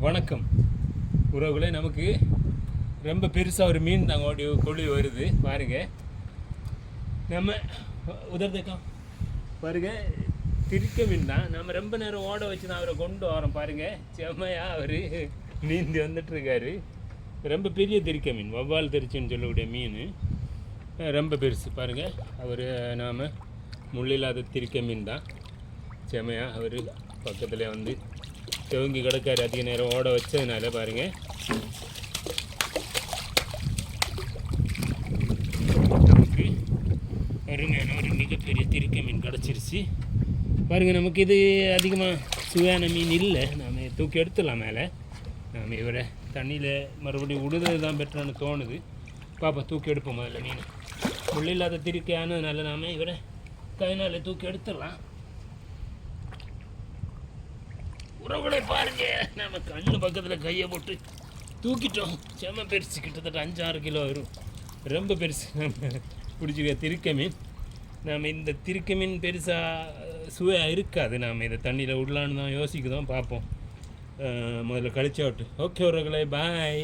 வணக்கம் உறவுகளே. நமக்கு ரொம்ப பெருசாக ஒரு மீன் தாங்க கொழி வருது பாருங்க. நம்ம உதர்தக்கம் பாருங்க, திரிக்க மீன் தான். நம்ம ரொம்ப நேரம் ஓட வச்சு தான் அவரை கொண்டு வரோம் பாருங்க. செம்மையா அவர் நீந்தி வந்துட்டுருக்காரு. ரொம்ப பெரிய திரிக்க மீன், வவ்வால் தெரிச்சின்னு சொல்லக்கூடிய மீன் ரொம்ப பெருசு பாருங்கள். அவர் நாம் முள்ளில்லாத திரிக்க மீன் தான். செம்மையா அவர் பக்கத்தில் வந்து துவங்கி கிடக்காரு. அதிக நேரம் ஓட வச்சதுனால பாருங்கள். நமக்கு அருமையான ஒரு மிகப்பெரிய திரிக்க மீன் கிடச்சிருச்சு பாருங்கள். நமக்கு இது அதிகமாக சுவையான மீன் இல்லை, நாம் தூக்கி எடுத்துடலாம் மேலே. நாம் இவரை தண்ணியில் மறுபடியும் விடுதல் தான் பெட்டர்னு தோணுது. பாப்பா தூக்கி எடுப்போம் முதல்ல. மீன் முள்ளில்லாத திரிக்கையானதுனால நாம் இவரை கையினால் தூக்கி எடுத்துடலாம். உறவுகளை பாருங்க, நம்ம கண்ணு பக்கத்தில் கையை போட்டு தூக்கிட்டோம். செம பெருசு, கிட்டத்தட்ட 5-6 கிலோ வரும். ரொம்ப பெருசு. நம்ம பிடிச்சிக்க திரிக்க மீன். நாம் இந்த திரிக்க மீன் பெருசாக சுவையாக இருக்காது. நாம் இதை தண்ணியில் விடலான்னு தான் யோசிக்குதோம். பார்ப்போம் முதல்ல கழிச்சாவிட்டு. ஓகே உறவுகளை, பாய்.